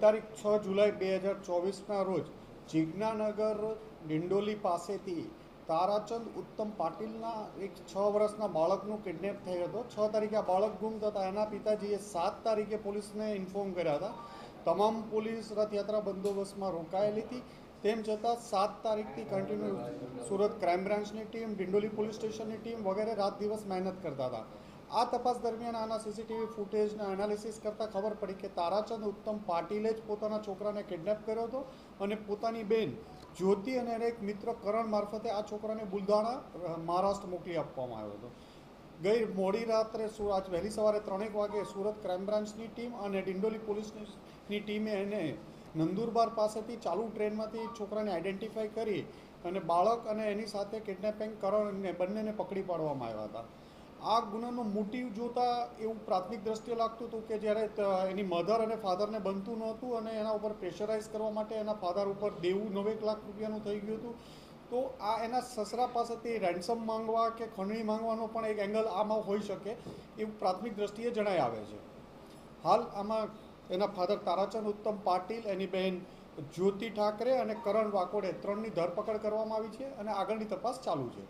તારીખ 6 જુલાઈ 2024ના રોજ જિજ્ઞાનગર ડિંડોલી પાસેથી તારાચંદ ઉત્તમ પાટીલના એક 6 વર્ષના બાળકનું કિડનેપ થયો હતો. 6 તારીખે આ બાળક ગુમ થતા એના પિતાજીએ 7 તારીખે પોલીસને ઇન્ફોર્મ કર્યા હતા. તમામ પોલીસ રથયાત્રા બંદોબસ્તમાં રોકાયેલી હતી. તેમ છતાં 7 તારીખથી કન્ટિન્યુ સુરત ક્રાઇમ બ્રાન્ચની ટીમ, ડિંડોલી પોલીસ સ્ટેશનની ટીમ વગેરે રાત દિવસ મહેનત કરતા હતા. આ તપાસ દરમિયાન આના સીસીટીવી ફૂટેજના એનાલિસિસ કરતાં ખબર પડી કે તારાચંદ ઉત્તમ પાટીલે જ પોતાના છોકરાને કિડનેપ કર્યો હતો અને પોતાની બેન જ્યોતિ અને એક મિત્ર કરણ મારફતે આ છોકરાને બુલધાણા મહારાષ્ટ્ર મોકલી આપવામાં આવ્યો હતો. ગઈ મોડી રાત્રે આજ વહેલી સવારે 3 વાગે સુરત ક્રાઇમ બ્રાન્ચની ટીમ અને ડિંડોલી પોલીસની ટીમે એને નંદુરબાર પાસેથી ચાલુ ટ્રેનમાંથી છોકરાને આઈડેન્ટિફાઈ કરી અને બાળક અને એની સાથે કિડનેપિંગ કરણને બંનેને પકડી પાડવામાં આવ્યા હતા. આ ગુનાનો મોટિવ જોતા એવું પ્રાથમિક દ્રષ્ટિએ લાગતું હતું કે જ્યારે એની મધર અને ફાધરને બનતું નહોતું અને એના ઉપર પ્રેશરાઇઝ કરવા માટે એના ફાધર ઉપર દેવું 9 લાખ રૂપિયાનું થઈ ગયું હતું, તો આ એના સસરા પાસેથી રેન્સમ માંગવા કે ખંડણી માંગવાનો પણ એક એંગલ આમાં હોઈ શકે એવું પ્રાથમિક દ્રષ્ટિએ જણાઈ આવે છે. હાલ આમાં એના ફાધર તારાચંદ ઉત્તમ પાટીલ, એની બહેન જ્યોતિ ઠાકરે અને કરણ વાકોડે 3ની ધરપકડ કરવામાં આવી છે અને આગળની તપાસ ચાલુ છે.